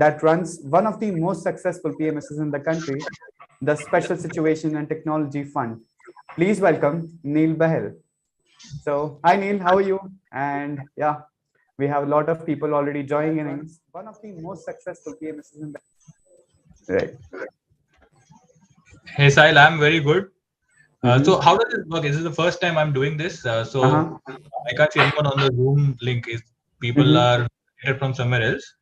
that runs one of the most successful PMSes in the country, the Special Situation and Technology Fund. Please welcome Neil Bahel. So, hi Neil, how are you? And yeah, we have a lot of people already joining in. One of the most successful PMSes in the right. Hey Sahil, I'm very good. So how does this work? This is the first time I'm doing this. So I can't see anyone on the Zoom link. Is people are from somewhere else?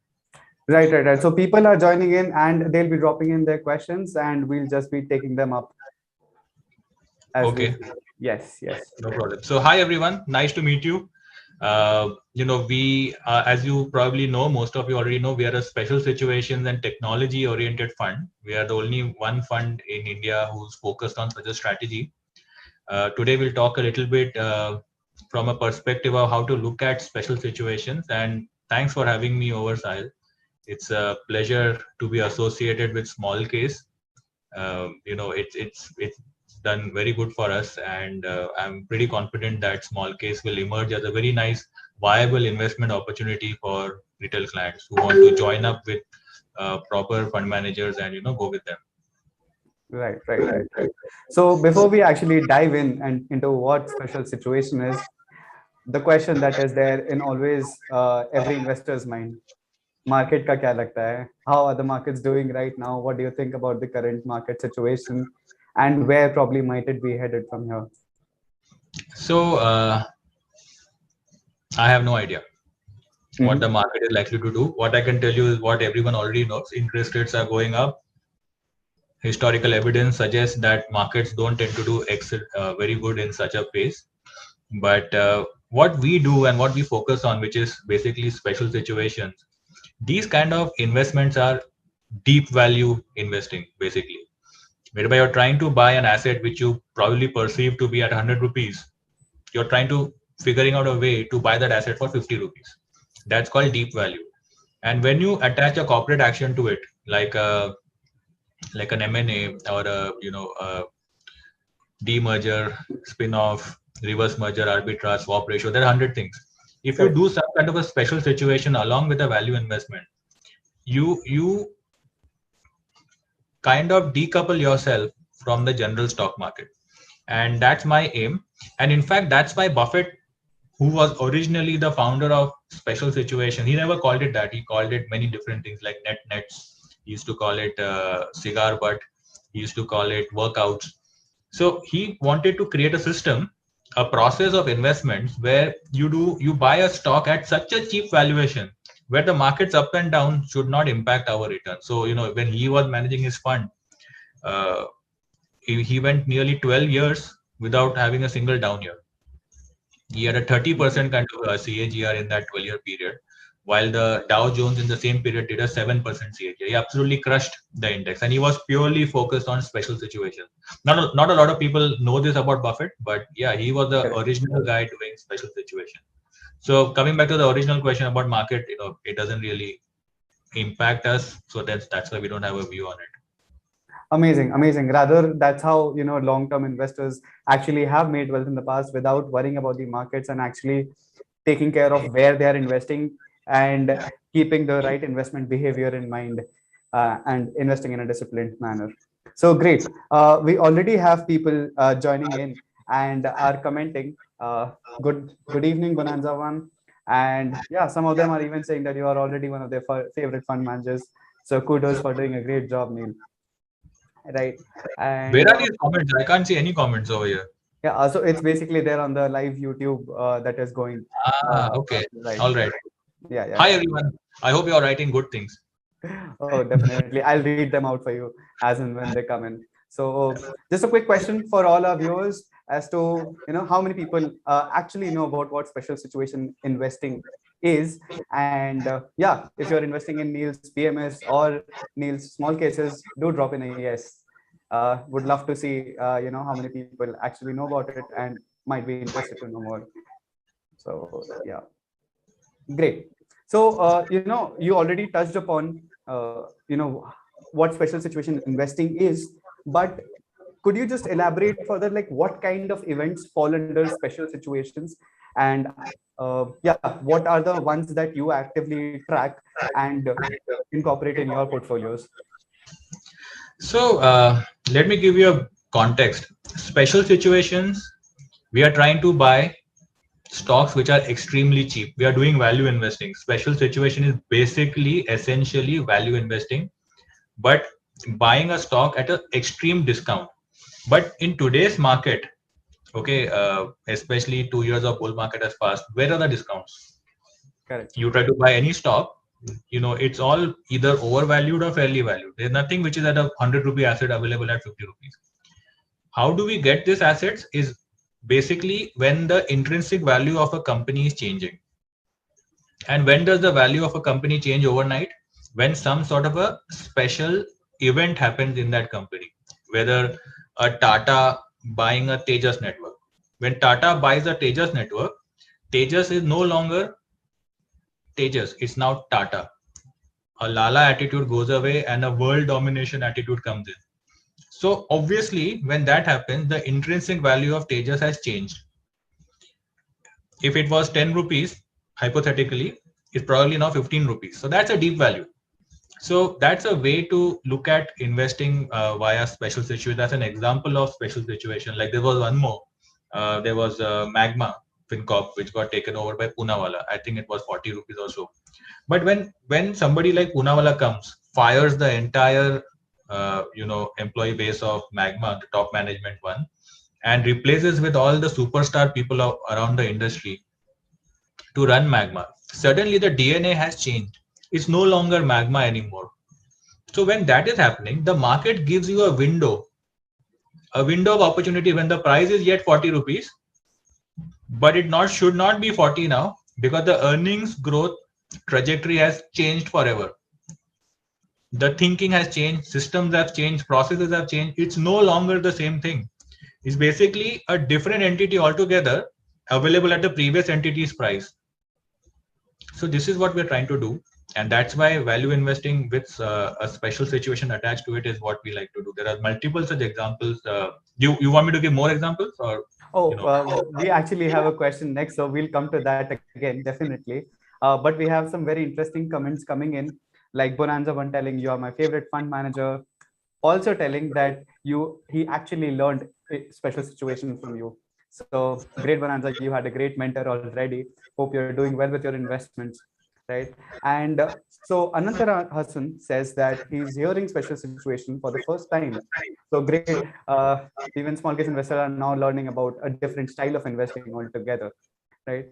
Right. So people are joining in and they'll be dropping in their questions and we'll just be taking them up as we Okay, speak. Yes. no problem. So hi everyone, nice to meet you. We, as you probably know, most of you already know, we are a special situations and technology oriented fund. We are the only one fund in India who's focused on such a strategy. Today we'll talk a little bit from a perspective of how to look at special situations. And thanks for having me over, Sahil. It's a pleasure to be associated with smallcase. It's done very good for us, and I'm pretty confident that smallcase will emerge as a very nice, viable investment opportunity for retail clients who want to join up with proper fund managers and go with them. Right. So before we actually dive in and into what special situation is, the question that is there in always every investor's mind, market ka kya lagta hai? How are the markets doing right now? What do you think about the current market situation? And where probably might it be headed from here? So I have no idea what the market is likely to do. What I can tell you is what everyone already knows. Interest rates are going up. Historical evidence suggests that markets don't tend to do very good in such a pace. But what we do and what we focus on, which is basically special situations, these kind of investments are deep value investing, basically. Whereby you're trying to buy an asset which you probably perceive to be at 100 rupees. You're trying to figuring out a way to buy that asset for 50 rupees. That's called deep value. And when you attach a corporate action to it, like an M&A or a demerger, spin-off, reverse merger, arbitrage, swap ratio, there are 100 things. If you do some kind of a special situation along with a value investment, you kind of decouple yourself from the general stock market. And that's my aim. And in fact, that's why Buffett, who was originally the founder of special situation, he never called it that. He called it many different things like nets. He used to call it cigar butt. He used to call it workouts. So he wanted to create a system, a process of investments where you buy a stock at such a cheap valuation where the markets up and down should not impact our return. So when he was managing his fund, uh, he went nearly 12 years without having a single down year. He had a 30% kind of CAGR in that 12-year period, while the Dow Jones in the same period did a 7% CAGR. He absolutely crushed the index, and he was purely focused on special situations. Not a lot of people know this about Buffett, but yeah, he was the original guy doing special situations. So coming back to the original question about market, it doesn't really impact us, so that's why we don't have a view on it. Amazing. Rather, that's how long-term investors actually have made wealth in the past without worrying about the markets and actually taking care of where they are investing and keeping the right investment behavior in mind and investing in a disciplined manner. So great. We already have people joining in and are commenting. Good evening, Bonanza One. And yeah, some of them are even saying that you are already one of their favorite fund managers. So kudos for doing a great job, Neil. Right. Where And are these comments? I can't see any comments over here. yeah, so it's basically there on the live YouTube that is going. Okay. Right. All right. Yeah. Hi, everyone. I hope you're writing good things. Oh, definitely. I'll read them out for you as and when they come in. So just a quick question for all our viewers as to, how many people actually know about what special situation investing is. And yeah, if you're investing in Neil's PMS or Neil's small cases, do drop in a yes. Would love to see, how many people actually know about it and might be interested to know more. So yeah, great. So, you already touched upon, what special situation investing is, but could you just elaborate further, like what kind of events fall under special situations And yeah, what are the ones that you actively track and incorporate in your portfolios? So let me give you a context. Special situations, we are trying to buy stocks which are extremely cheap. We are doing value investing. Special situation is basically essentially value investing, but buying a stock at an extreme discount. But in today's market, okay, especially 2 years of bull market has passed, where are the discounts? Correct. You try to buy any stock, it's all either overvalued or fairly valued. There's nothing which is at a 100 rupee asset available at 50 rupees. How do we get these assets is basically when the intrinsic value of a company is changing. And when does the value of a company change overnight? When some sort of a special event happens in that company, whether a Tata buying a Tejas network. When Tata buys a Tejas network, Tejas is no longer Tejas, it's now Tata. A Lala attitude goes away and a world domination attitude comes in. So obviously, when that happens, the intrinsic value of Tejas has changed. If it was 10 rupees, hypothetically, it's probably now 15 rupees. So that's a deep value. So that's a way to look at investing via special situation. That's an example of special situation. Like there was one more. There was Magma FinCorp, which got taken over by Poonawalla. I think it was 40 rupees or so. But when somebody like Poonawalla comes, fires the entire employee base of Magma, the top management one, and replaces with all the superstar people around the industry to run Magma, suddenly the DNA has changed. It's no longer Magma anymore. So when that is happening, the market gives you a window of opportunity when the price is yet 40 rupees, but it not should not be 40 now because the earnings growth trajectory has changed forever. The thinking has changed, systems have changed, processes have changed. It's no longer the same thing. It's basically a different entity altogether available at the previous entity's price. So this is what we're trying to do. And that's why value investing with a special situation attached to it is what we like to do. There are multiple such examples. You want me to give more examples or? We actually have a question next, so we'll come to that again, definitely. But we have some very interesting comments coming in, like Bonanza one telling you are my favorite fund manager, also telling that he actually learned a special situation from you. So great, Bonanza, you had a great mentor already. Hope you're doing well with your investments, right? And so Anantara Hassan says that he's hearing special situation for the first time. So great. Even small case investors are now learning about a different style of investing altogether, right?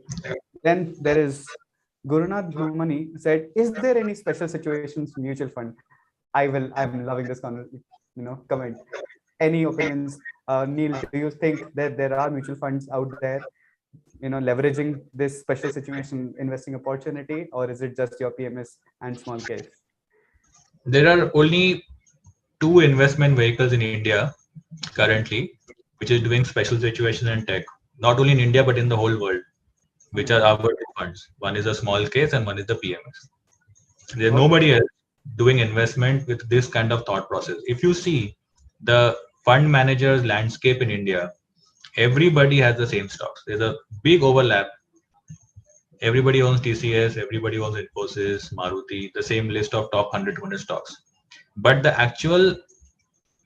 Then there is Gurunath Bhumani said, is there any special situations mutual fund? I'm loving this comment. Any opinions? Neil, do you think that there are mutual funds out there, leveraging this special situation investing opportunity, or is it just your PMS and small case? There are only two investment vehicles in India currently, which is doing special situations and tech, not only in India, but in the whole world, which are our two funds. One is a small case and one is the PMS. There's nobody else doing investment with this kind of thought process. If you see the fund managers landscape in India, everybody has the same stocks. There's a big overlap. Everybody owns TCS, everybody owns Infosys, Maruti, the same list of top 100, 200 stocks. But the actual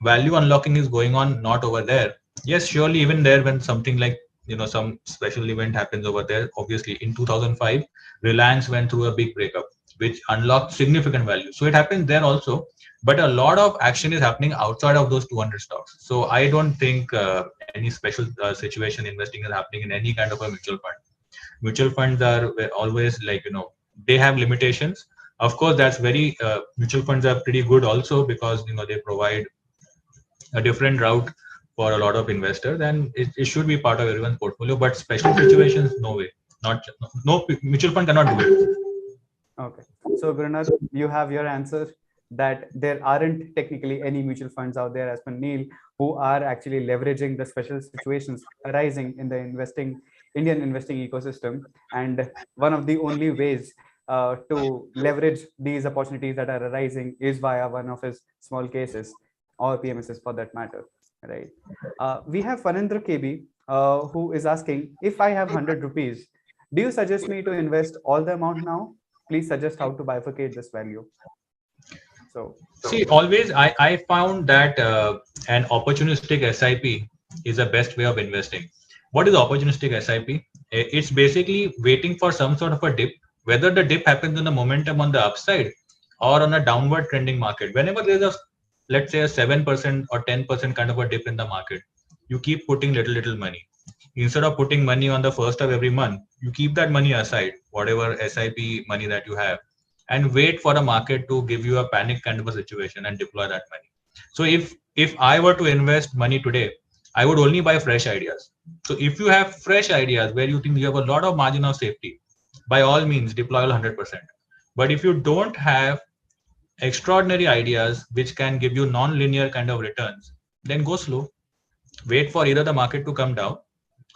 value unlocking is going on not over there. Yes, surely even there when something like some special event happens over there. Obviously in 2005 Reliance went through a big breakup which unlocked significant value, so it happens there also, but a lot of action is happening outside of those 200 stocks. So I don't think any special situation investing is happening in any kind of a mutual fund. Mutual funds are always like they have limitations. Of course that's very mutual funds are pretty good also because they provide a different route for a lot of investors, and it should be part of everyone's portfolio. But special situations, no way. Not no mutual fund cannot do it. Okay, so Gurunath, you have your answer that there aren't technically any mutual funds out there, as per Neil, who are actually leveraging the special situations arising in the Indian investing ecosystem. And one of the only ways to leverage these opportunities that are arising is via one of his small cases or PMSs for that matter, right? We have Fanendra KB who is asking, if I have 100 rupees, do you suggest me to invest all the amount now? Please suggest how to bifurcate this value. So see, always I found that an opportunistic SIP is the best way of investing. What is opportunistic SIP? It's basically waiting for some sort of a dip, whether the dip happens in the momentum on the upside or on a downward trending market. Whenever there's a, let's say, a 7% or 10% kind of a dip in the market, you keep putting little money. Instead of putting money on the first of every month, you keep that money aside, whatever SIP money that you have, and wait for the market to give you a panic kind of a situation and deploy that money. So if I were to invest money today, I would only buy fresh ideas. So if you have fresh ideas where you think you have a lot of margin of safety, by all means deploy 100%. But if you don't have extraordinary ideas which can give you non-linear kind of returns, then go slow. Wait for either the market to come down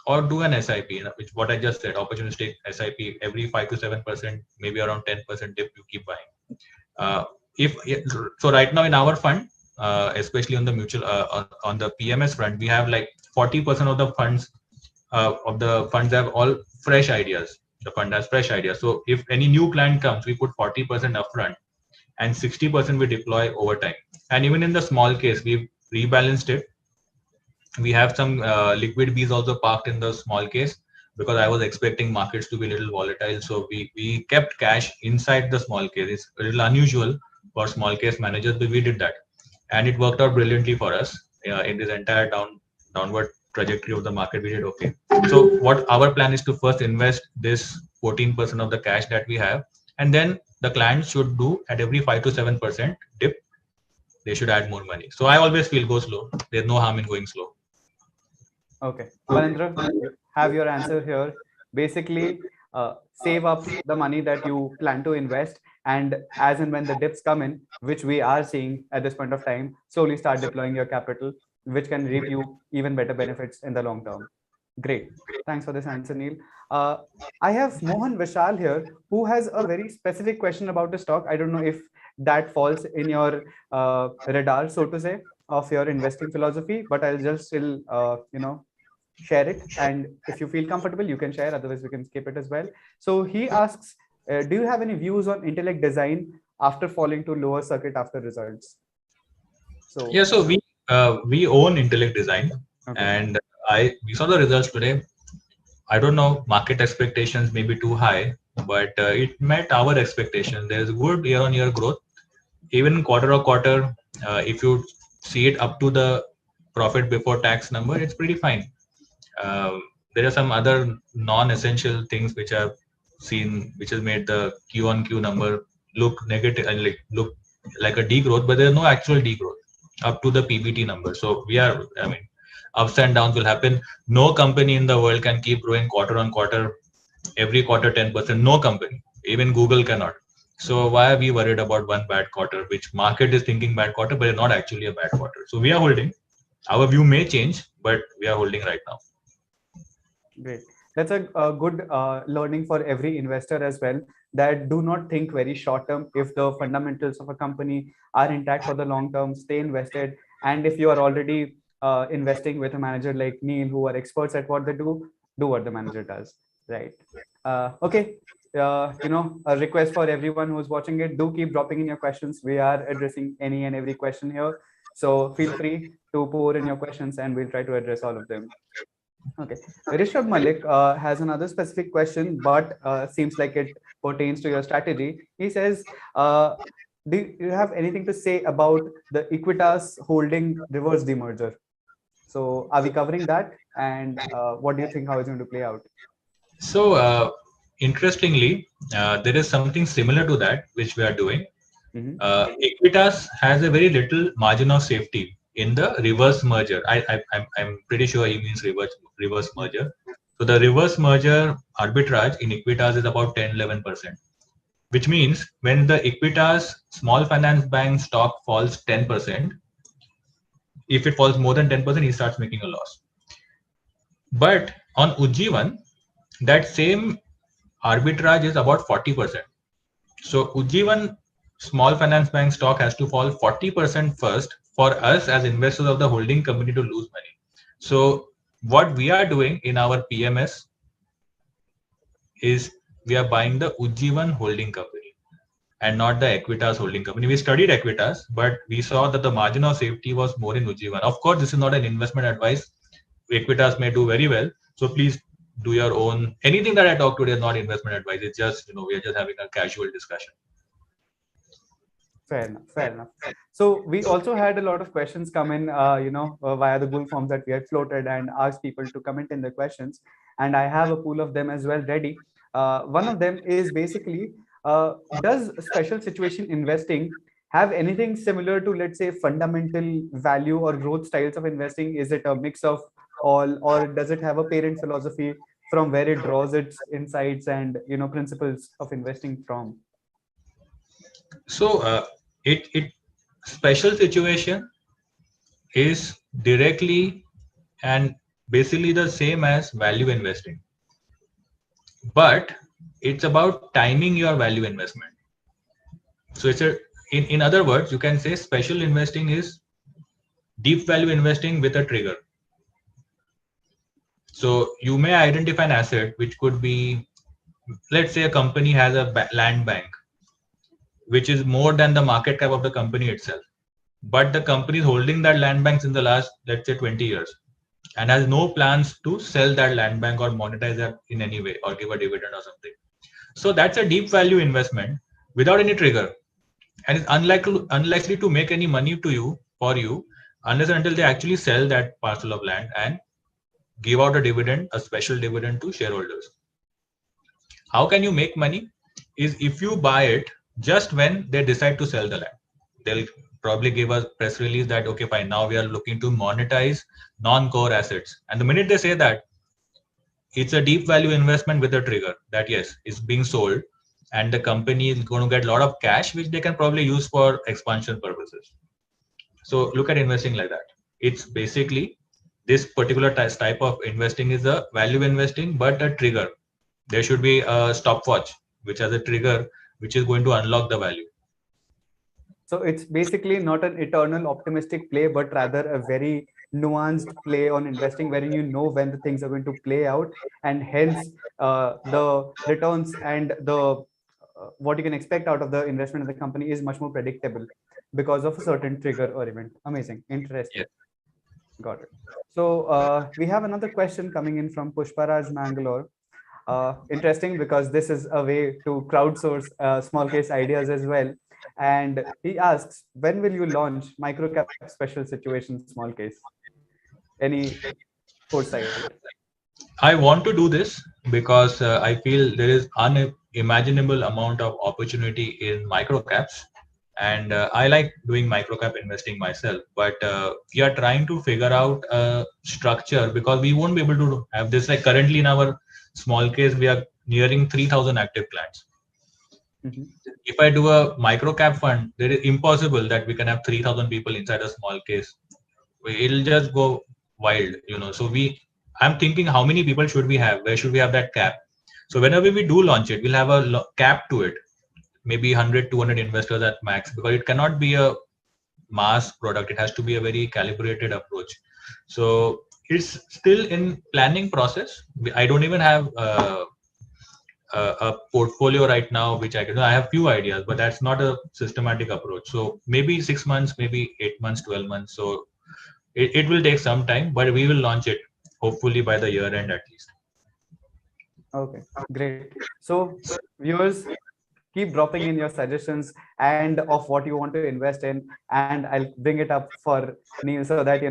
or do an SIP, which what I just said, opportunistic SIP, every 5 to 7%, maybe around 10% dip, you keep buying. If so, right now in our fund, especially on the mutual, on the PMS front, we have like 40% of the funds have all fresh ideas. The fund has fresh ideas. So if any new client comes, we put 40% upfront, and 60% we deploy over time. And even in the small case, we've rebalanced it. We have some liquid Bs also parked in the small case because I was expecting markets to be a little volatile. So we kept cash inside the small case. It's a little unusual for small case managers, but we did that. And it worked out brilliantly for us in this entire downward trajectory of the market. We did okay. So what our plan is to first invest this 14% of the cash that we have, and then the clients should do at every 5 to 7% dip. They should add more money. So I always feel go slow. There's no harm in going slow. okay, Manindra, you have your answer here. Basically, save up the money that you plan to invest, and as and when the dips come in, which we are seeing at this point of time, slowly start deploying your capital, which can reap you even better benefits in the long term. Great. Thanks for this answer, Neil. Uh, I have Mohan Vishal here, who has a very specific question about the stock. I don't know if that falls in your radar, so to say, of your investing philosophy, but I'll just still, share it. And if you feel comfortable, you can share. Otherwise, we can skip it as well. So he asks, do you have any views on intellect design after falling to lower circuit after results? So yeah, so we own intellect design, okay. and we saw the results today. I don't know, market expectations may be too high, but it met our expectations. There's good year-on-year growth, even quarter-on-quarter. If you see it up to the profit before tax number, it's pretty fine. There are some other non-essential things which I've seen, which has made the Q-on-Q number look negative and look like a degrowth, but there's no actual degrowth up to the PBT number. So we are, I mean, ups and downs will happen. No company in the world can keep growing quarter on quarter, every quarter 10%. No company, even Google cannot. So why are we worried about one bad quarter, which market is thinking bad quarter, but it's not actually a bad quarter. So we are holding. Our view may change, but we are holding right now. Great. That's a good learning for every investor as well, that do not think very short term. If the fundamentals of a company are intact for the long term, stay invested. And if you are already investing with a manager like Neil, who are experts at what they do what the manager does. Right. Okay. A request for everyone who's watching it, do keep dropping in your questions. We are addressing any and every question here. So feel free to pour in your questions and we'll try to address all of them. Okay, Rishabh Malik has another specific question, but seems like it pertains to your strategy. He says, do you have anything to say about the Equitas holding reverse demerger? So are we covering that? And what do you think, how it's going to play out? So interestingly, there is something similar to that, which we are doing. Equitas has a very little margin of safety in the reverse merger. I'm pretty sure he means reverse merger. So the reverse merger arbitrage in Equitas is about 10-11%, which means when the Equitas small finance bank stock falls 10%, if it falls more than 10%, he starts making a loss. But on Ujjivan, that same arbitrage is about 40%. So Ujjivan small finance bank stock has to fall 40% first for us as investors of the holding company to lose money. So what we are doing in our PMS is we are buying the Ujjivan holding company and not the Equitas holding company. We studied Equitas, but we saw that the margin of safety was more in Ujjivan. Of course, this is not an investment advice. Equitas may do very well. So please do your own. Anything that I talk today is not investment advice. It's just, we are just having a casual discussion. Fair enough. Fair enough. So we also had a lot of questions come in, via the Google forms that we had floated and asked people to comment in the questions. And I have a pool of them as well ready. One of them is basically, does special situation investing have anything similar to, let's say, fundamental value or growth styles of investing? Is it a mix of all, or does it have a parent philosophy from where it draws its insights and principles of investing from? So it special situation is directly and basically the same as value investing, but it's about timing your value investment. So in other words, you can say special investing is deep value investing with a trigger. So you may identify an asset which could be, let's say a company has a land bank which is more than the market cap of the company itself, but the company is holding that land banks in the last, let's say, 20 years and has no plans to sell that land bank or monetize that in any way or give a dividend or something. So that's a deep value investment without any trigger, and it's unlikely to make any money for you unless and until they actually sell that parcel of land and give out a special dividend to shareholders. How can you make money? Is if you buy it just when they decide to sell the land. They'll probably give a press release that, okay, fine, now we are looking to monetize non-core assets. And the minute they say that, it's a deep value investment with a trigger that, yes, it's being sold and the company is going to get a lot of cash, which they can probably use for expansion purposes. So look at investing like that. It's basically this particular type of investing is a value investing, but a trigger. There should be a stopwatch, which has a trigger, which is going to unlock the value. So it's basically not an eternal optimistic play, but rather a very nuanced play on investing, wherein when the things are going to play out, and hence the returns and the what you can expect out of the investment in the company is much more predictable because of a certain trigger or event. Amazing, interesting. Yeah. Got it. So we have another question coming in from Pushparaj Mangalore. Interesting, because this is a way to crowdsource small case ideas as well. And he asks, when will you launch microcap special situation small case? Any foresight? I want to do this because I feel there is unimaginable amount of opportunity in microcaps, and I like doing microcap investing myself. But we are trying to figure out a structure because we won't be able to have this. Like currently in our small case, we are nearing 3,000 active clients. Mm-hmm. If I do a microcap fund, it is impossible that we can have 3,000 people inside a small case. It'll just go wild, So I'm thinking, how many people should we have? Where should we have that cap? So whenever we do launch it, we'll have a cap to it, maybe 100, 200 investors at max, because it cannot be a mass product. It has to be a very calibrated approach. So it's still in planning process. I don't even have a portfolio right now, which I can do. I have few ideas, but that's not a systematic approach. So maybe 6 months, maybe 8 months, 12 months. So it will take some time, but we will launch it hopefully by the year end at least. Okay, great. So viewers, keep dropping in your suggestions and of what you want to invest in, and I'll bring it up for Neil so that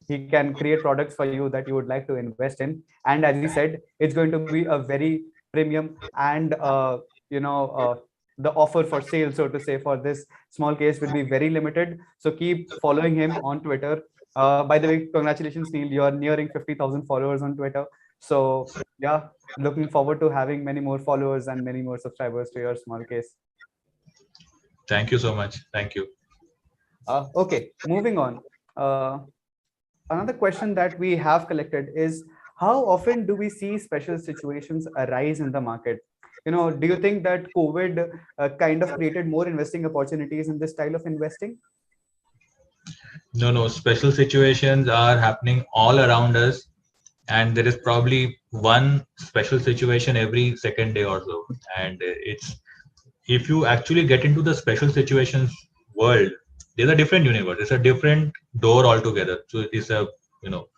he can create products for you that you would like to invest in. And as he said, it's going to be a very premium and the offer for sale, so to say, for this small case will be very limited. So keep following him on Twitter. By the way, congratulations, Neil, you're nearing 50,000 followers on Twitter. So yeah, looking forward to having many more followers and many more subscribers to your small case. Thank you so much. Thank you. Okay, moving on. Another question that we have collected is, how often do we see special situations arise in the market? Do you think that COVID kind of created more investing opportunities in this style of investing? No, special situations are happening all around us. and there is probably one special situation every second day or so. And it's, if you actually get into the special situations world, there's a different universe. It's a different door altogether. So it is a, you know,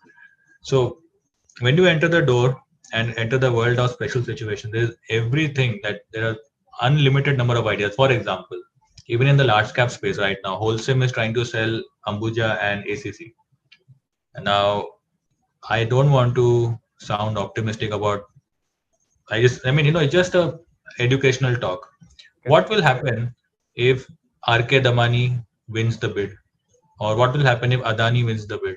so when you enter the door and enter the world of special situation, there's everything that there are unlimited number of ideas. For example, even in the large cap space right now, Wholesome is trying to sell Ambuja and ACC. And now I don't want to sound optimistic about. I mean, it's just a educational talk. What will happen if RK Damani wins the bid, or what will happen if Adani wins the bid?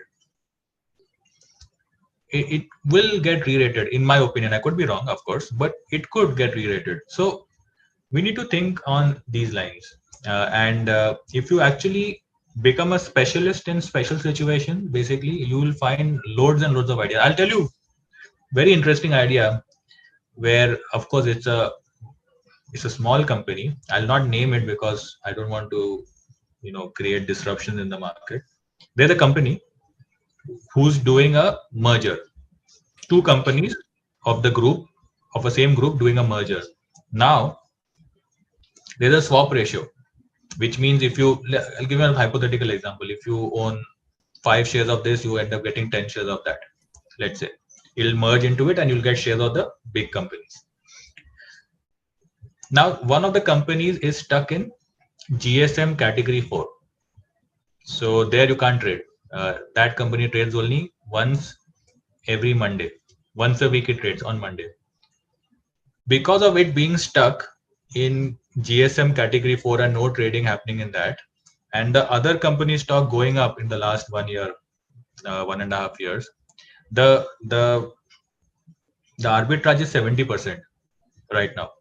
It will get re-rated, in my opinion. I could be wrong, of course, but it could get re-rated. So we need to think on these lines. And if you actually become a specialist in special situation, basically you will find loads and loads of ideas. I'll tell you very interesting idea where, of course, it's a small company. I'll not name it because I don't want to, create disruption in the market. There's a company who's doing a merger. Two companies of the group, of a same group, doing a merger. Now there's a swap ratio, which means I'll give you a hypothetical example. If you own 5 shares of this, you end up getting 10 shares of that. Let's say it'll merge into it and you'll get shares of the big companies. Now, one of the companies is stuck in GSM category 4. So there you can't trade. That company trades only once every Monday. Once a week it trades on Monday. Because of it being stuck in GSM category 4 and no trading happening in that, and the other company stock going up in the last 1 year, 1.5 years, the arbitrage is 70% right now.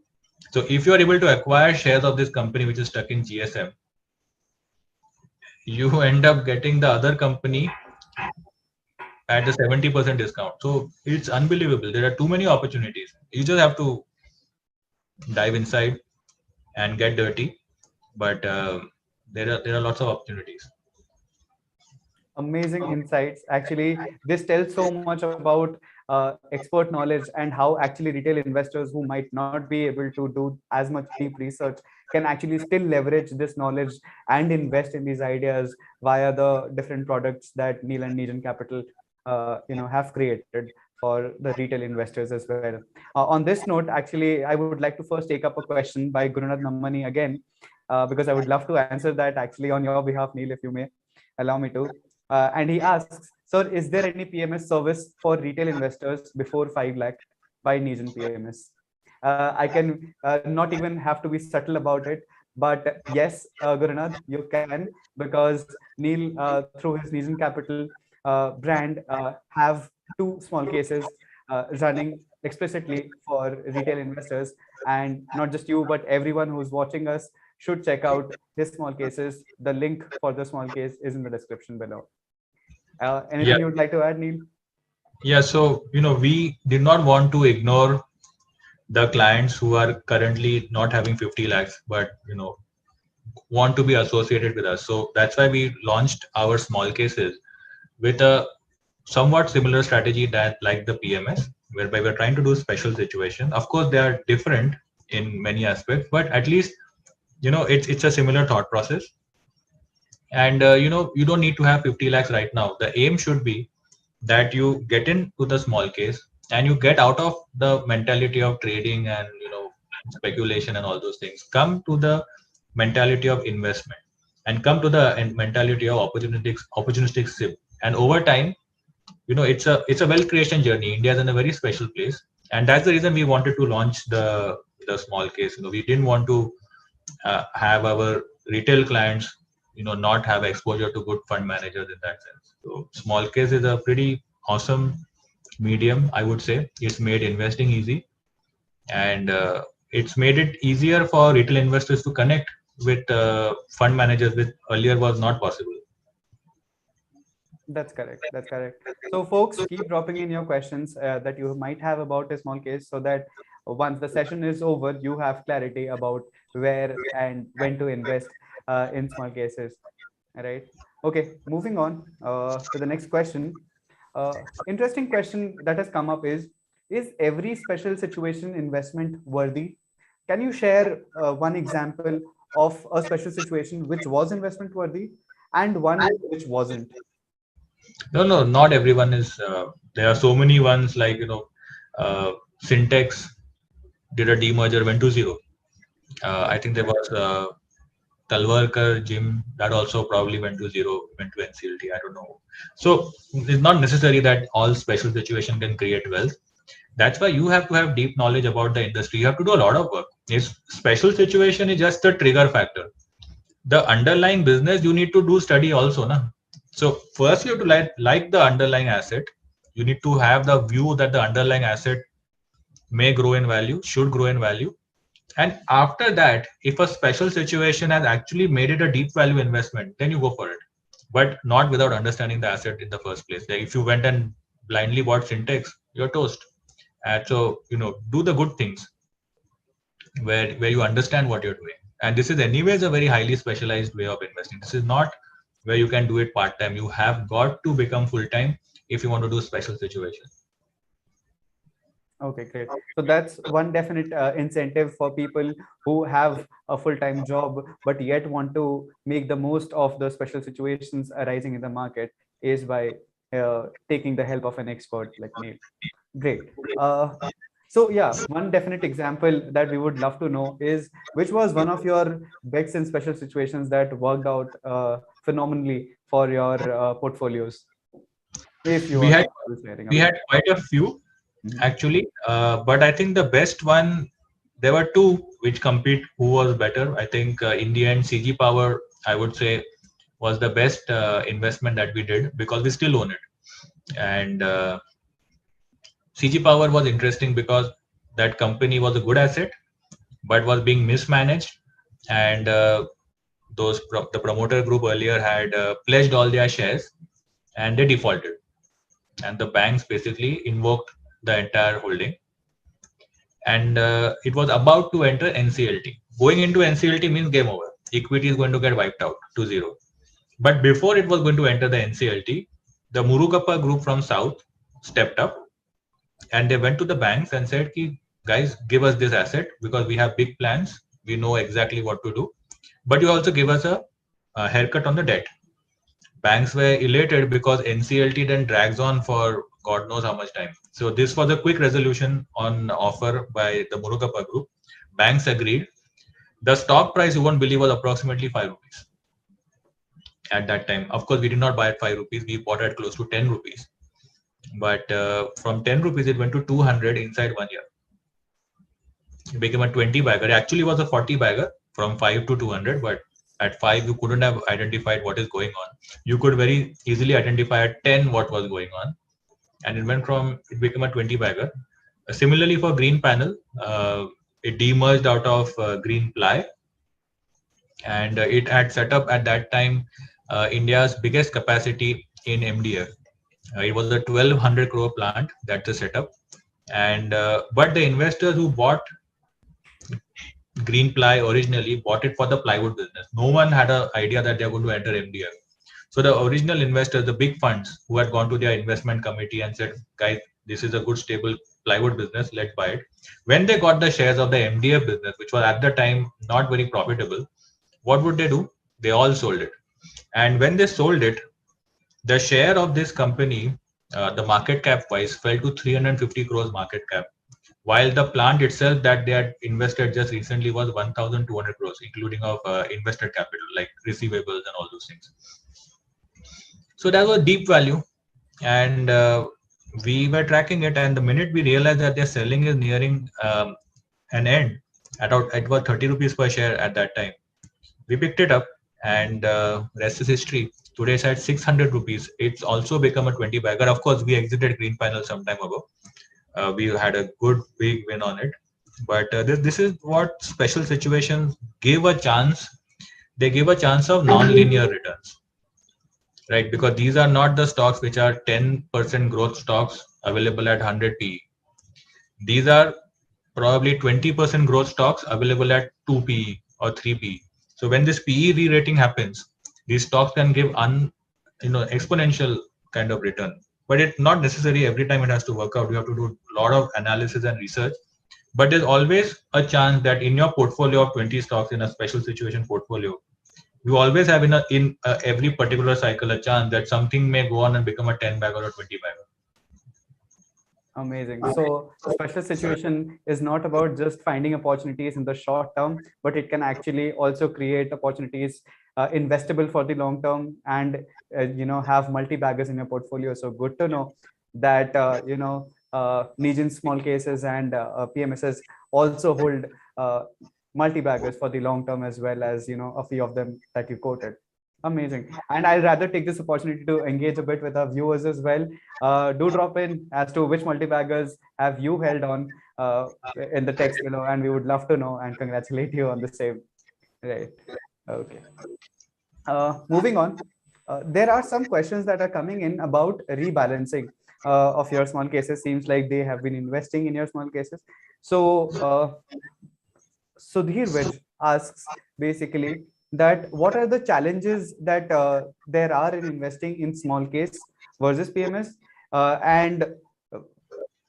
So if you are able to acquire shares of this company which is stuck in GSM, you end up getting the other company at a 70% discount. So it's unbelievable. There are too many opportunities. You just have to dive inside and get dirty. But there are lots of opportunities. Amazing insights. Actually, this tells so much about expert knowledge and how actually retail investors who might not be able to do as much deep research can actually still leverage this knowledge and invest in these ideas via the different products that Neil and Negen Capital have created for the retail investors as well. On this note, actually, I would like to first take up a question by Gurunath Namani again, because I would love to answer that actually on your behalf, Neil, if you may allow me to. And he asks, sir, is there any PMS service for retail investors before 5 lakh by Negen PMS? I can not even have to be subtle about it. But yes, Gurunath, you can, because Neil, through his Negen Capital brand, have two small cases running explicitly for retail investors. And not just you, but everyone who's watching us should check out his small cases. The link for the small case is in the description below. Anything you would like to add, Neil? Yeah. So, we did not want to ignore the clients who are currently not having 50 lakhs, but, want to be associated with us. So that's why we launched our small cases with a somewhat similar strategy that like the PMS, whereby we're trying to do special situation. Of course, they are different in many aspects, but at least, it's a similar thought process. And you don't need to have 50 lakhs right now. The aim should be that you get into the small case and you get out of the mentality of trading and speculation and all those things. Come to the mentality of investment and come to the mentality of opportunistic sip. And over time, it's a wealth creation journey. India is in a very special place, and that's the reason we wanted to launch the small case. We didn't want to have our retail clients not have exposure to good fund managers in that sense. So small case is a pretty awesome medium, I would say. It's made investing easy, and it's made it easier for retail investors to connect with fund managers, which earlier was not possible. That's correct. That's correct. So, folks, keep dropping in your questions that you might have about a small case, so that once the session is over, you have clarity about where and when to invest in small cases. All right. Okay. Moving on to the next question. Interesting question that has come up is every special situation investment worthy? Can you share one example of a special situation which was investment worthy and one which wasn't? No, not everyone is. There are so many ones like Syntex did a demerger, went to zero. I think there was Talwarkar Gym that also probably went to zero, went to NCLT. I don't know. So it's not necessary that all special situation can create wealth. That's why you have to have deep knowledge about the industry. You have to do a lot of work. If special situation is just the trigger factor, the underlying business you need to do study also, na. So first you have to like the underlying asset. You need to have the view that the underlying asset may grow in value, should grow in value. And after that, if a special situation has actually made it a deep value investment, then you go for it. But not without understanding the asset in the first place. Like if you went and blindly bought Syntex, you're toast. And so, do the good things where you understand what you're doing. And this is anyways a very highly specialized way of investing. This is not where you can do it part-time. You have got to become full-time if you want to do special situations. Okay, great. So that's one definite incentive for people who have a full-time job but yet want to make the most of the special situations arising in the market is by taking the help of an expert like me. Great. So yeah, one definite example that we would love to know is which was one of your bets in special situations that worked out phenomenally for your portfolios, if you We are had comfortable sharing we about. had quite a few actually, but I think the best one, there were two which compete who was better. I think in the end, CG Power, I would say, was the best investment that we did because we still own it. And CG Power was interesting because that company was a good asset, but was being mismanaged. And the promoter group earlier had pledged all their shares and they defaulted. And the banks basically invoked the entire holding. And it was about to enter NCLT. Going into NCLT means game over. Equity is going to get wiped out to zero. But before it was going to enter the NCLT, the Murugappa group from South stepped up and they went to the banks and said, guys, give us this asset because we have big plans. We know exactly what to do. But you also give us a haircut on the debt. Banks were elated because NCLT then drags on for God knows how much time. So this was a quick resolution on offer by the Murugappa group. Banks agreed. The stock price, you won't believe, was approximately 5 rupees at that time. Of course, we did not buy at 5 rupees. We bought at close to 10 rupees. But from 10 rupees, it went to 200 inside 1 year. It became a 20 bagger. It actually was a 40 bagger from 5 to 200, but at 5 you couldn't have identified what is going on. You could very easily identify at 10 what was going on, and it became a 20 bagger. Similarly for Green Panel, it demerged out of Green Ply, and it had set up at that time India's biggest capacity in MDF. It was a 1200 crore plant that they set up, and but the investors who bought Green Ply originally bought it for the plywood business. No one had an idea that they're going to enter MDF. So the original investors, the big funds who had gone to their investment committee and said, guys, this is a good stable plywood business, let's buy it. When they got the shares of the MDF business, which was at the time not very profitable, what would they do? They all sold it. And when they sold it, the share of this company, the market cap wise, fell to 350 crores market cap, while the plant itself that they had invested just recently was 1,200 crores, including of invested capital like receivables and all those things. So that was deep value, and we were tracking it. And the minute we realized that their selling is nearing an end, it was 30 rupees per share at that time. We picked it up, and rest is history. Today it's at 600 rupees. It's also become a 20 bagger. Of course, we exited Green Panel some time ago. We had a good big win on it, but this is what special situations give a chance. They give a chance of non-linear returns, right? Because these are not the stocks which are 10% growth stocks available at 100 PE. These are probably 20% growth stocks available at 2 PE or 3 PE. So when this PE re-rating happens, these stocks can give exponential kind of return. but it's not necessary every time it has to work out. You have to do a lot of analysis and research. But there's always a chance that in your portfolio of 20 stocks in a special situation portfolio, you always have in every particular cycle a chance that something may go on and become a 10 bagger or 20 bagger. Amazing. So special situation is not about just finding opportunities in the short term, but it can actually also create opportunities investable for the long term, and have multi-baggers in your portfolio. So good to know that Negen small cases and PMSes also hold multi-baggers for the long term, as well as a few of them that you quoted. Amazing. And I'll rather take this opportunity to engage a bit with our viewers as well. Do drop in as to which multi-baggers have you held on in the text below, and we would love to know and congratulate you on the same. Right. Okay. Moving on, there are some questions that are coming in about rebalancing of your small cases. Seems like they have been investing in your small cases. So Sudhir Vij asks basically that what are the challenges that there are in investing in small case versus PMS, and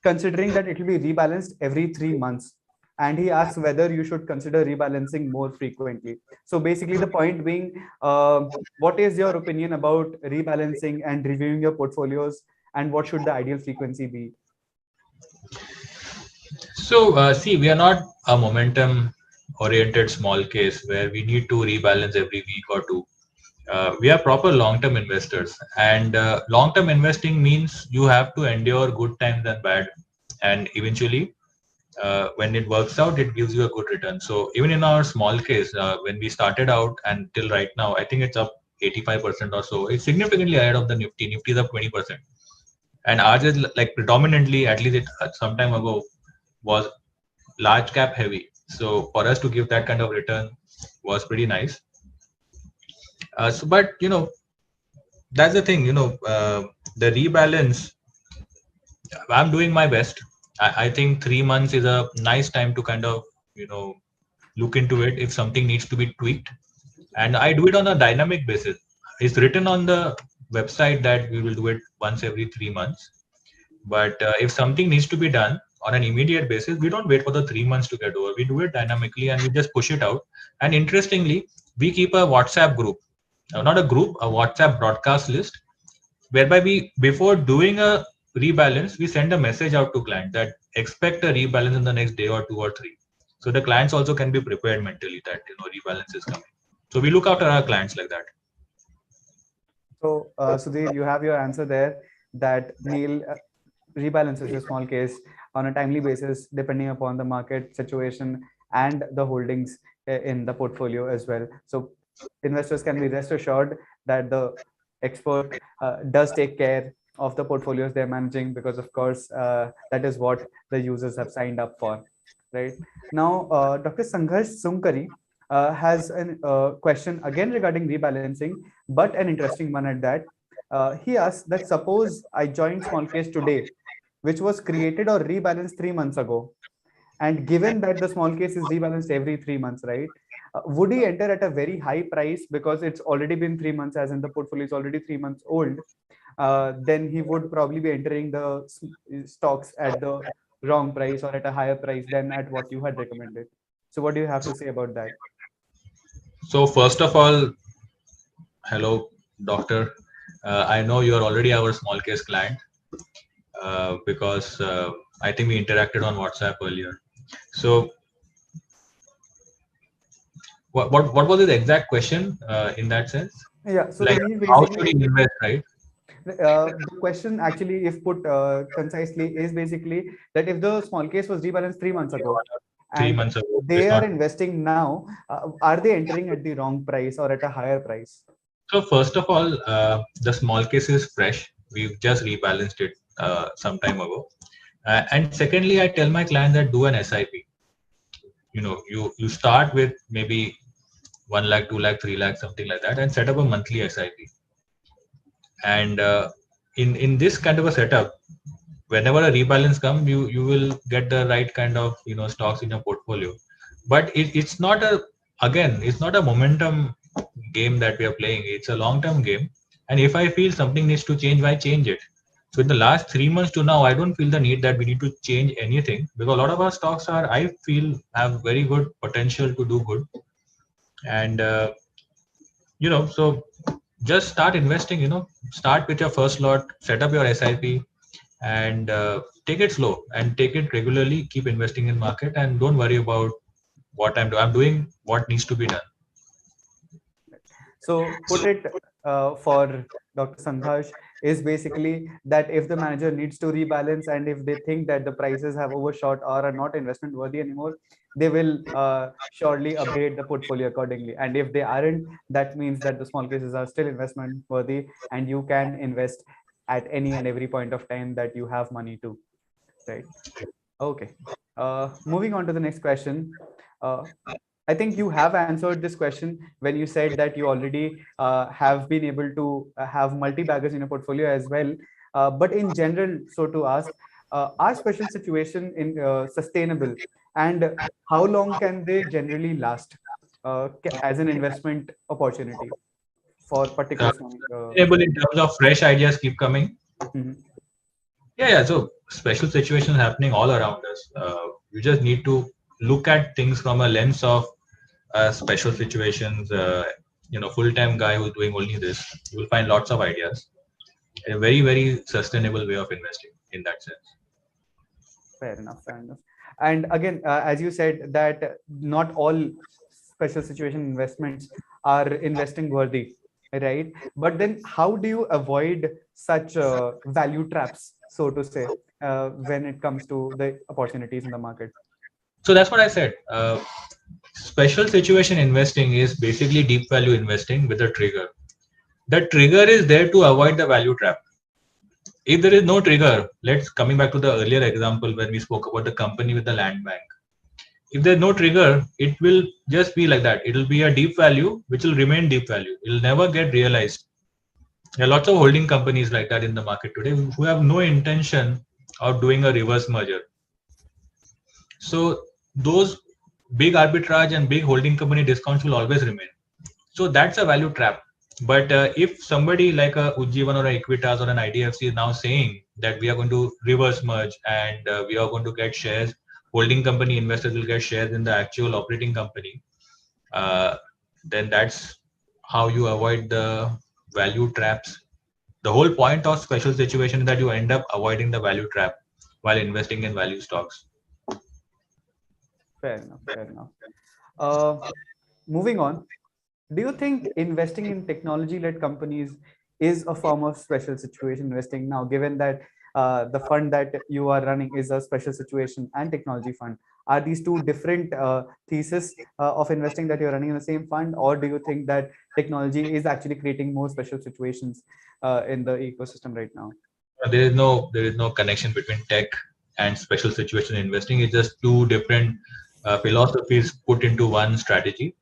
considering that it will be rebalanced every 3 months. And he asks whether you should consider rebalancing more frequently. So basically, the point being, what is your opinion about rebalancing and reviewing your portfolios, and what should the ideal frequency be? So see, we are not a momentum oriented small case where we need to rebalance every week or two. We are proper long-term investors, and long-term investing means you have to endure good times and bad, and eventually when it works out, it gives you a good return. So even in our small case, when we started out and till right now, I think it's up 85% or so. It's significantly ahead of the Nifty. Nifty is up 20%, and ours is like predominantly, at least some time ago, was large cap heavy. So for us to give that kind of return was pretty nice. But that's the thing. The rebalance. I'm doing my best. I think 3 months is a nice time to kind of look into it if something needs to be tweaked, and I do it on a dynamic basis. It's written on the website that we will do it once every 3 months. But if something needs to be done on an immediate basis, we don't wait for the 3 months to get over. We do it dynamically and we just push it out. And interestingly, we keep a WhatsApp group, not a group, a WhatsApp broadcast list, whereby we, before doing a rebalance, we send a message out to clients that expect a rebalance in the next day or 2 or 3. So the clients also can be prepared mentally that rebalance is coming. So we look after our clients like that. So Sudhir, you have your answer there, that Neil rebalances your small case on a timely basis depending upon the market situation and the holdings in the portfolio as well. So investors can be rest assured that the expert does take care of the portfolios they're managing, because of course that is what the users have signed up for. Right now, Dr. Sangharsh Sunkari has a question again regarding rebalancing, but an interesting one at that. He asks that suppose I joined small case today, which was created or rebalanced 3 months ago, and given that the small case is rebalanced every 3 months, right? Would he enter at a very high price because it's already been 3 months, as in the portfolio is already 3 months old? Then he would probably be entering the stocks at the wrong price or at a higher price than at what you had recommended. So what do you have to say about that? So first of all, hello, doctor. I know you're already our small case client because I think we interacted on WhatsApp earlier. So what was the exact question in that sense? Yeah, so Like, the Neil how should basically, he invest, right? the question actually, if put concisely, is basically that if the small case was rebalanced 3 months ago Three and months ago, they it's are not. investing now, are they entering at the wrong price or at a higher price? So first of all, the small case is fresh. We've just rebalanced it some time ago. And secondly, I tell my client that do an SIP. You start with maybe 1 lakh, 2 lakh, 3 lakh, something like that, and set up a monthly SIP. And in this kind of a setup, whenever a rebalance comes, you will get the right kind of stocks in your portfolio. But it's not a momentum game that we are playing. It's a long term game, and if I feel something needs to change, why change it? So in the last 3 months to now, I don't feel the need that we need to change anything, because a lot of our stocks are, I feel, have very good potential to do good. And so just start investing. Start with your first lot, set up your SIP, and take it slow and take it regularly. Keep investing in market and don't worry about what I'm doing. I'm doing what needs to be done. So put it for Dr. Santhosh is basically that if the manager needs to rebalance and if they think that the prices have overshot or are not investment worthy anymore, they will surely update the portfolio accordingly. And if they aren't, that means that the small cases are still investment worthy and you can invest at any and every point of time that you have money to, right? Okay. Moving on to the next question. Uh, I think you have answered this question when you said that you already have been able to have multi-baggers in a portfolio as well. But in general, so to ask, are special situation in sustainable, and how long can they generally last as an investment opportunity for particular small? Sustainable in terms of fresh ideas keep coming. Mhm. Yeah. So special situations happening all around us. You just need to look at things from a lens of special situations. Full-time guy who's doing only this, you will find lots of ideas. A very, very sustainable way of investing in that sense. Fair enough, fair enough. And again, as you said, that not all special situation investments are investing worthy, right? But then, how do you avoid such value traps, so to say, when it comes to the opportunities in the market? So that's what I said. Special situation investing is basically deep value investing with a trigger. The trigger is there to avoid the value trap. If there is no trigger, let's coming back to the earlier example when we spoke about the company with the land bank. If there's no trigger, it will just be like that. It will be a deep value, which will remain deep value. It will never get realized. There are lots of holding companies like that in the market today who have no intention of doing a reverse merger. So those big arbitrage and big holding company discounts will always remain. So that's a value trap. But if somebody like a Ujjivan or an Equitas or an IDFC is now saying that we are going to reverse merge and we are going to get shares, holding company investors will get shares in the actual operating company, uh, then that's how you avoid the value traps. The whole point of special situation is that you end up avoiding the value trap while investing in value stocks. Fair enough, fair enough. Uh, Moving on, do you think investing in technology-led companies is a form of special situation investing now, given that the fund that you are running is a special situation and technology fund? Are these two different theses of investing that you're running in the same fund, or do you think that technology is actually creating more special situations in the ecosystem right now? There is no connection between tech and special situation investing. It's just two different philosophies put into one strategy.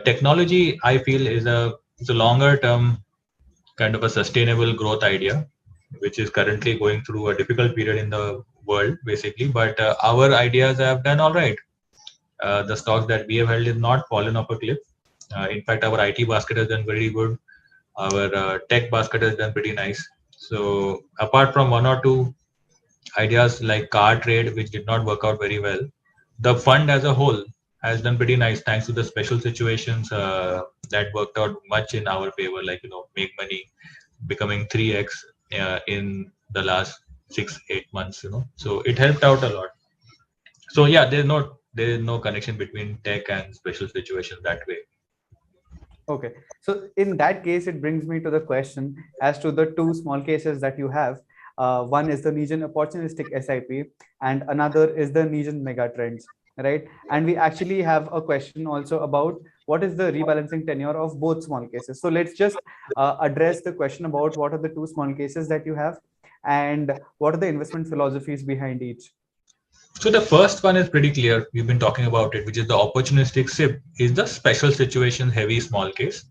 Technology, I feel, is a longer term kind of a sustainable growth idea, which is currently going through a difficult period in the world, basically. But our ideas have done all right. The stocks that we have held is not fallen off a cliff. In fact, our IT basket has done very good. Our tech basket has done pretty nice. So apart from one or two ideas like car trade, which did not work out very well, the fund as a whole has done pretty nice thanks to the special situations that worked out much in our favor, like make money becoming 3x in the last 6-8 months. So it helped out a lot. So yeah, there is no connection between tech and special situations that way. Okay. So in that case, it brings me to the question as to the two small cases that you have. One is the Negen Opportunistic SIP, and another is the Negen Mega Trends, right? And we actually have a question also about what is the rebalancing tenure of both small cases. So let's just address the question about what are the two small cases that you have and what are the investment philosophies behind each. So the first one is pretty clear. We've been talking about it, which is the opportunistic SIP is the special situation heavy small case.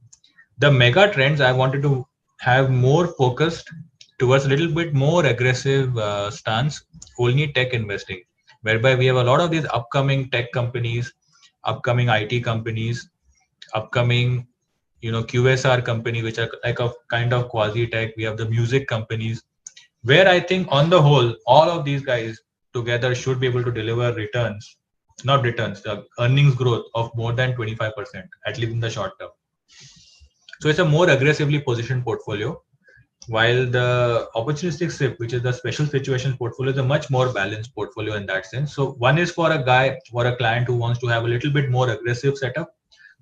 The mega trends I wanted to have more focused towards a little bit more aggressive stance, only tech investing, whereby we have a lot of these upcoming tech companies, upcoming IT companies, upcoming QSR company, which are like a kind of quasi tech. We have the music companies. where I think on the whole, all of these guys together should be able to deliver earnings growth of more than 25%, at least in the short term. So it's a more aggressively positioned portfolio, while the opportunistic SIP, which is the special situation portfolio, is a much more balanced portfolio in that sense. So one is for a guy or a client who wants to have a little bit more aggressive setup.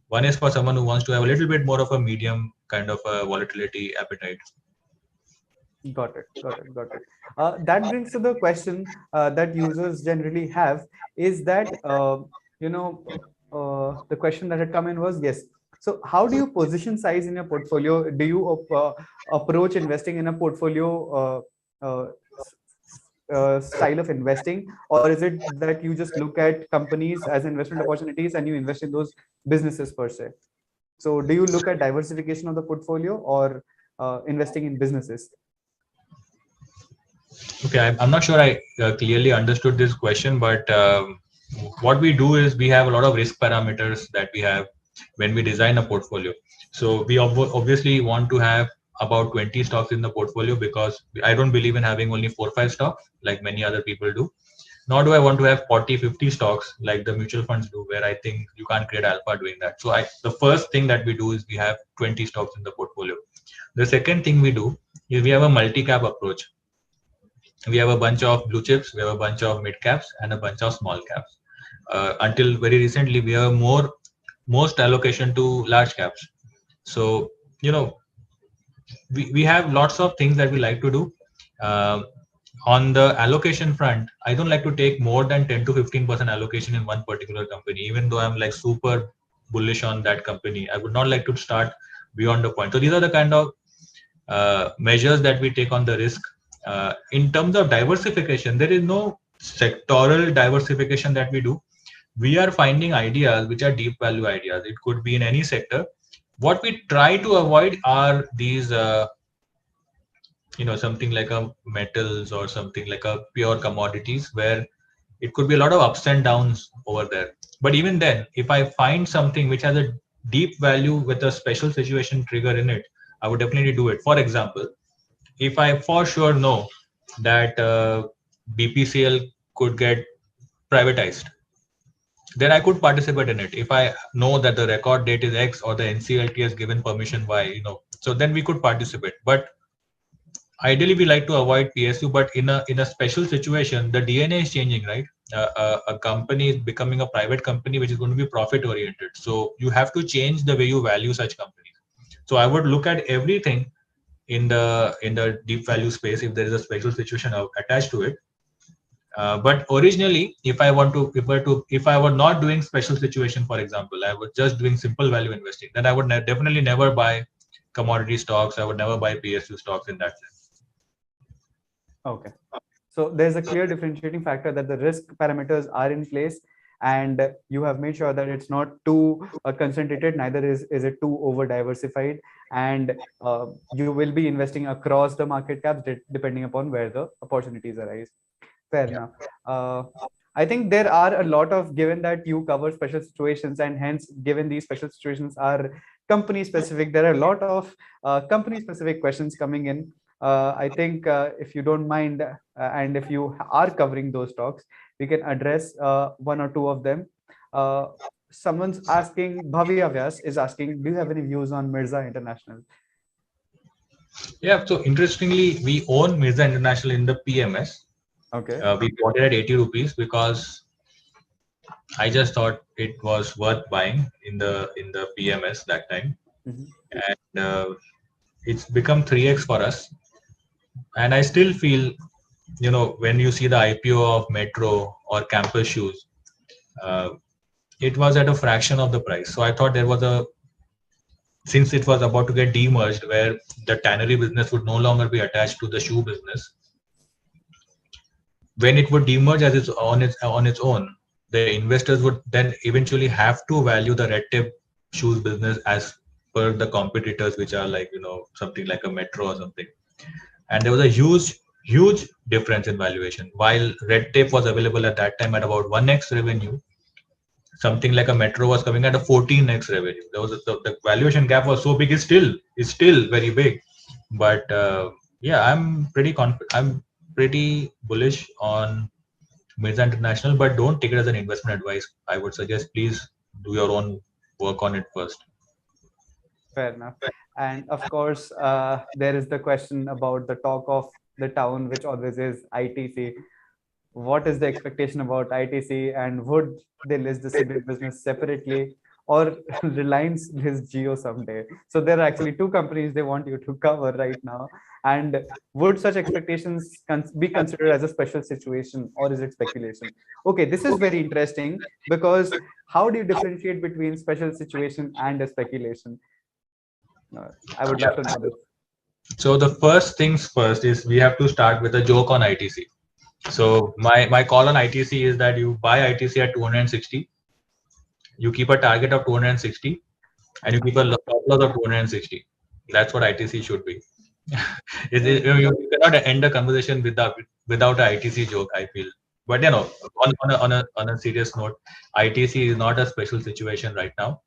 One is for someone who wants to have a little bit more of a medium kind of a volatility appetite. Got it. That brings to the question that users generally have is that, the question that had come in was, yes. So how do you position size in your portfolio? Do you approach investing in a portfolio style of investing, or is it that you just look at companies as investment opportunities and you invest in those businesses per se? So do you look at diversification of the portfolio or investing in businesses? Okay, I'm not sure I clearly understood this question, but what we do is we have a lot of risk parameters that we have when we design a portfolio. So we obviously want to have about 20 stocks in the portfolio, because I don't believe in having only 4 or 5 stocks like many other people do. Nor do I want to have 40, 50 stocks like the mutual funds do, where I think you can't create alpha doing that. So the first thing that we do is we have 20 stocks in the portfolio. The second thing we do is we have a multi-cap approach. We have a bunch of blue chips, we have a bunch of mid caps, and a bunch of small caps. Until very recently, we have most allocation to large caps. So, we have lots of things that we like to do. On the allocation front, I don't like to take more than 10 to 15% allocation in one particular company, even though I'm like super bullish on that company. I would not like to start beyond the point. So these are the kind of measures that we take on the risk. In terms of diversification, there is no sectoral diversification that we do. We are finding ideas which are deep value ideas. It could be in any sector. What we try to avoid are these something like a metals or something like a pure commodities, where it could be a lot of ups and downs over there. But even then, if I find something which has a deep value with a special situation trigger in it, I would definitely do it. For example, if I for sure know that BPCL could get privatized, then I could participate in it. If I know that the record date is X or the NCLT has given permission Y, so then we could participate. But ideally, we like to avoid PSU. But in a special situation, the DNA is changing, right? A company is becoming a private company, which is going to be profit oriented. So you have to change the way you value such companies. So I would look at everything in the deep value space if there is a special situation attached to it. But originally, if I were not doing special situation, for example, I was just doing simple value investing, then I would definitely never buy commodity stocks. I would never buy PSU stocks in that sense. Okay. So there's a clear differentiating factor that the risk parameters are in place, and you have made sure that it's not too concentrated, neither is it too over diversified, and you will be investing across the market caps depending upon where the opportunities arise. Fair enough. I think there are a lot of, given that you cover special situations, and hence given these special situations are company specific, there are a lot of company specific questions coming in. I think if you don't mind, and if you are covering those talks, we can address one or two of them. Someone's asking, Bhavya Vyas is asking, do you have any views on Mirza International? Yeah, so interestingly, we own Mirza International in the PMS. Okay. We bought it at 80 rupees because I just thought it was worth buying in the PMS that time. And it's become 3x for us. And I still feel, when you see the IPO of Metro or Campus Shoes, it was at a fraction of the price. So I thought since it was about to get demerged, where the tannery business would no longer be attached to the shoe business, when it would demerge on its own, the investors would then eventually have to value the red tape shoes business as per the competitors, which are like, something like a Metro or something. And there was a huge difference in valuation. While red tape was available at that time at about 1x revenue, something like a Metro was coming at a 14x revenue. There was the valuation gap was so big. It's still very big, but Yeah, I'm pretty confident. I'm pretty bullish on Mirza International, but don't take it as an investment advice. I would suggest please do your own work on it first. Fair enough. And of course, there is the question about the talk of the town, which always is ITC. What is the expectation about ITC, and would they list the cigarette business separately, or Reliance list Geo someday? So there are actually two companies they want you to cover right now. And would such expectations be considered as a special situation, or is it speculation? Okay, this is very interesting because how do you differentiate between special situation and a speculation? I would love to know this. So the first things first is we have to start with a joke on ITC. So my call on ITC is that you buy ITC at 260, you keep a target of 260, and you keep a stop loss of 260. That's what ITC should be. You cannot end a conversation without a ITC joke, I feel. But on a serious note, ITC is not a special situation right now,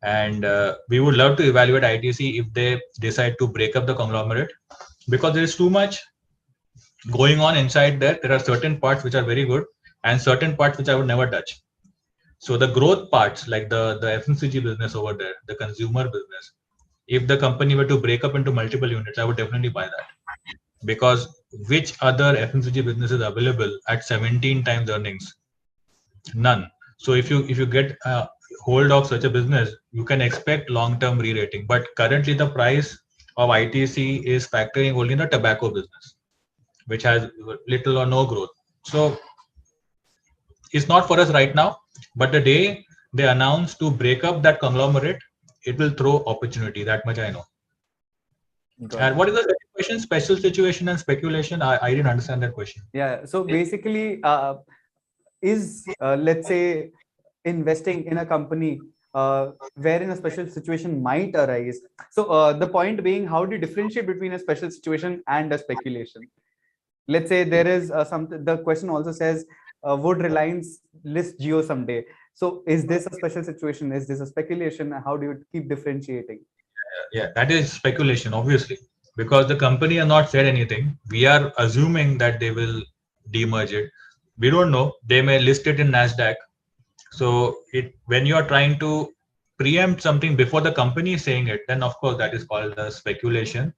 and we would love to evaluate ITC if they decide to break up the conglomerate, because there is too much going on inside there. There are certain parts which are very good and certain parts which I would never touch. So the growth parts, like the FMCG business over there, the consumer business, if the company were to break up into multiple units, I would definitely buy that. Because which other FMCG business is available at 17 times earnings? None. So if you get hold of such a business, you can expect long-term re-rating. But currently the price of ITC is factoring only in the tobacco business, which has little or no growth. So it's not for us right now, but the day they announce to break up that conglomerate, it will throw opportunity. That much I know. Got And it. what is the second question? Special situation and speculation? I didn't understand that question. Yeah. So basically, is let's say investing in a company wherein a special situation might arise. So the point being, how do you differentiate between a special situation and a speculation? Let's say there is something. The question also says, would Reliance list Geo someday? So is this a special situation? Is this a speculation? How do you keep differentiating? Yeah, that is speculation, obviously, because the company has not said anything. We are assuming that they will demerge it. We don't know. They may list it in Nasdaq. So when you are trying to preempt something before the company is saying it, then of course that is called a speculation.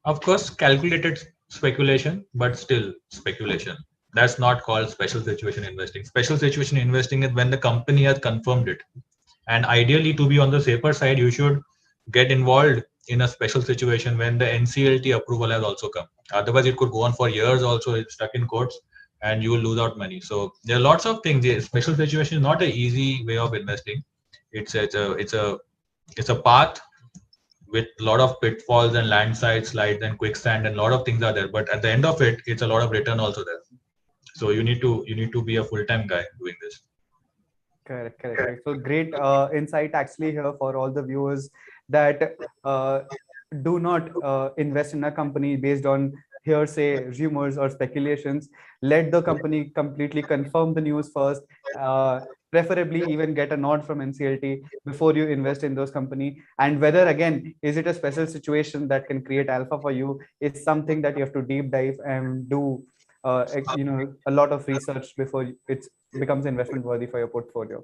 Of course, calculated speculation, but still speculation. That's not called special situation investing. Special situation investing is when the company has confirmed it. And ideally, to be on the safer side, you should get involved in a special situation when the NCLT approval has also come. Otherwise, it could go on for years also, it's stuck in courts, and you will lose out money. So there are lots of things. The special situation is not an easy way of investing. It's a path with a lot of pitfalls and landslides, slides and quicksand, and a lot of things are there. But at the end of it, it's a lot of return also there. So you need to be a full-time guy doing this. Correct, correct, correct. So great insight actually here for all the viewers that do not invest in a company based on hearsay, rumors, or speculations. Let the company completely confirm the news first. Preferably even get a nod from NCLT before you invest in those company. And whether again is it a special situation that can create alpha for you is something that you have to deep dive and do a lot of research before it becomes investment worthy for your portfolio.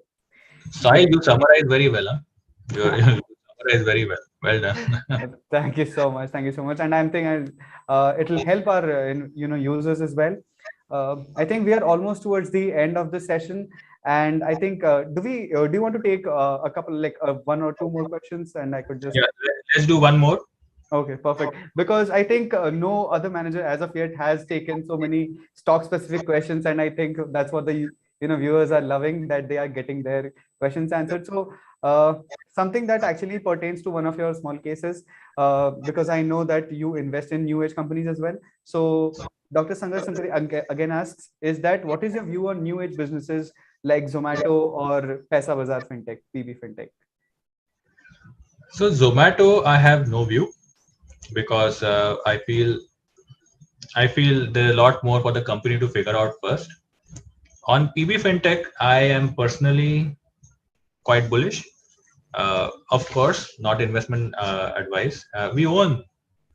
Sahil, you summarize very well. Huh? You summarize very well. Well done. Thank you so much. Thank you so much. And I'm thinking it will help our users as well. I think we are almost towards the end of the session, and I think do you want to take a couple one or two more questions, and I could just Yeah, let's do one more. Okay, perfect. Because I think no other manager as of yet has taken so many stock specific questions, and I think that's what the viewers are loving, that they are getting their questions answered. So something that actually pertains to one of your small cases, because I know that you invest in new age companies as well. So Dr. Sangar Sankari again asks, is that what is your view on new age businesses like Zomato or Paisa Bazaar fintech, PB fintech? So Zomato, I have no view, because I feel there's a lot more for the company to figure out first. On PB fintech, I am personally quite bullish. Of course, not investment advice. We own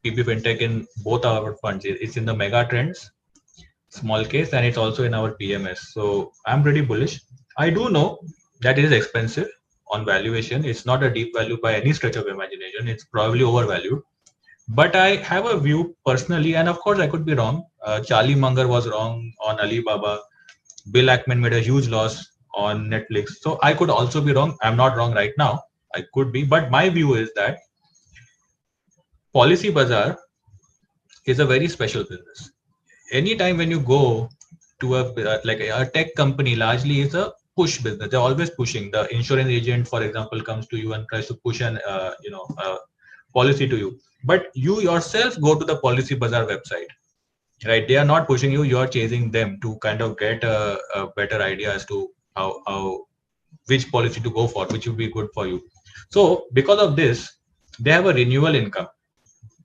PB fintech in both our funds. It's in the mega trends, small case, and it's also in our PMS. So I'm pretty bullish. I do know that it is expensive on valuation. It's not a deep value by any stretch of imagination. It's probably overvalued. But I have a view personally, and of course I could be wrong. Charlie Munger was wrong on Alibaba. Bill Ackman made a huge loss on Netflix. So I could also be wrong. I'm not wrong right now. I could be, but my view is that Policy Bazaar is a very special business. Anytime when you go to a tech company, largely is a push business. They're always pushing. The insurance agent, for example, comes to you and tries to push an policy to you. But you yourself go to the Policy Bazaar website, right? They are not pushing you. You are chasing them to kind of get a better idea as to how which policy to go for, which would be good for you. So because of this, they have a renewal income.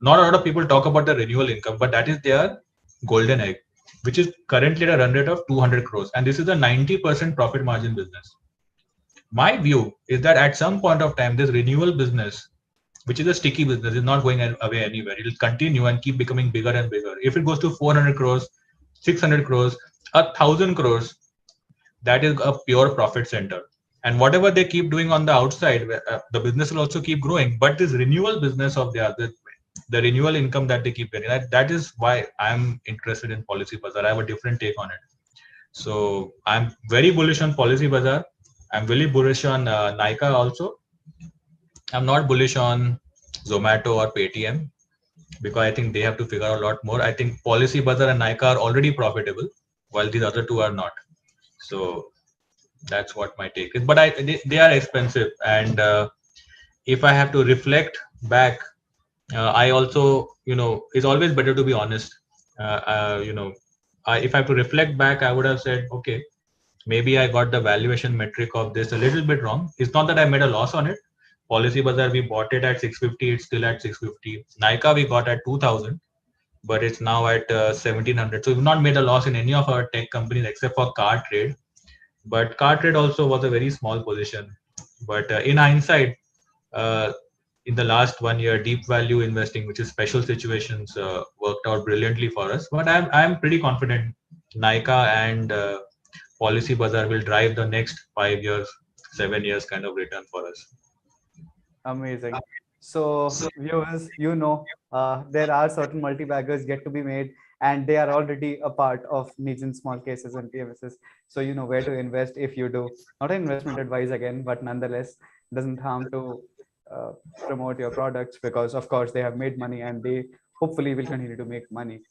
Not a lot of people talk about the renewal income, but that is their golden egg, which is currently at a run rate of 200 crores. And this is a 90% profit margin business. My view is that at some point of time, this renewal business, which is a sticky business, is not going away anywhere. It will continue and keep becoming bigger and bigger. If it goes to 400 crores, 600 crores, 1,000 crores, that is a pure profit center. And whatever they keep doing on the outside, the business will also keep growing. But this renewal business of the renewal income that they keep getting, that is why I'm interested in Policy Bazaar. I have a different take on it. So I'm very bullish on Policy Bazaar. I'm really bullish on Nykaa also. I'm not bullish on Zomato or Paytm because I think they have to figure out a lot more. I think Policy Bazaar and Nykaa are already profitable, while these other two are not. So that's what my take is. But they are expensive, and if I have to reflect back, I also, it's always better to be honest. If I have to reflect back, I would have said, okay, maybe I got the valuation metric of this a little bit wrong. It's not that I made a loss on it. Policy Bazaar, we bought it at 650. It's still at 650. Nykaa, we got at 2000, but it's now at 1700. So we've not made a loss in any of our tech companies except for Car Trade. But Car Trade also was a very small position. But in hindsight, in the last 1 year, deep value investing, which is special situations, worked out brilliantly for us. But I'm pretty confident Nykaa and Policy Bazaar will drive the next 5 years, 7 years kind of return for us. Amazing. So viewers, there are certain multi-baggers yet to be made, and they are already a part of Negen small cases and PMSes. So you know where to invest if you do. Not an investment advice again, but nonetheless, doesn't harm to promote your products because of course they have made money and they hopefully will continue to make money.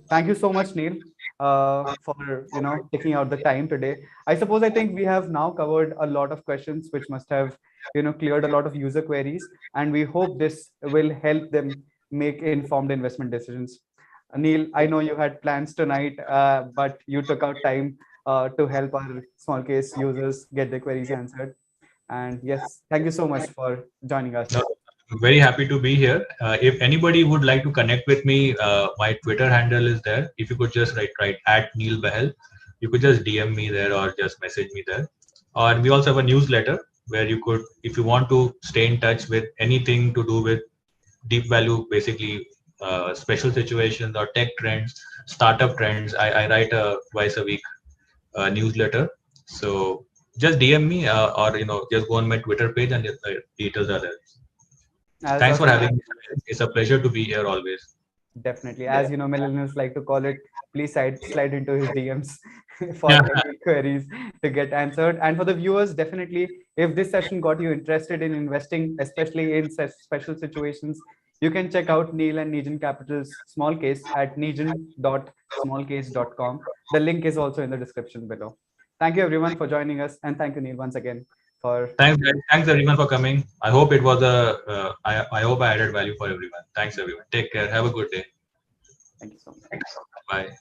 Thank you so much, Neil, for taking out the time today. I think we have now covered a lot of questions which must have cleared a lot of user queries, and we hope this will help them make informed investment decisions. Neil, I know you had plans tonight, but you took out time to help our small case users get their queries answered. And yes, thank you so much for joining us. No, I'm very happy to be here. If anybody would like to connect with me, my Twitter handle is there. If you could just write at Neil Bahel, you could just DM me there or just message me there. And we also have a newsletter where you could, if you want to stay in touch with anything to do with deep value, basically special situations or tech trends, startup trends. I write twice a week newsletter. So just DM me or just go on my Twitter page and the details are there. Thanks for having me. It's a pleasure to be here always. Definitely. As you know, millennials like to call it, please slide into his DMs for any queries to get answered. And for the viewers, definitely, if this session got you interested in investing, especially in such special situations, you can check out Neil and Negen Capital's small case at negen.smallcase.com. The link is also in the description below. Thank you everyone for joining us, and thank you, Neil, once again. Thanks everyone for coming. I hope it was I hope I added value for everyone. Thanks everyone. Take care. Have a good day. Thank you so much. Bye.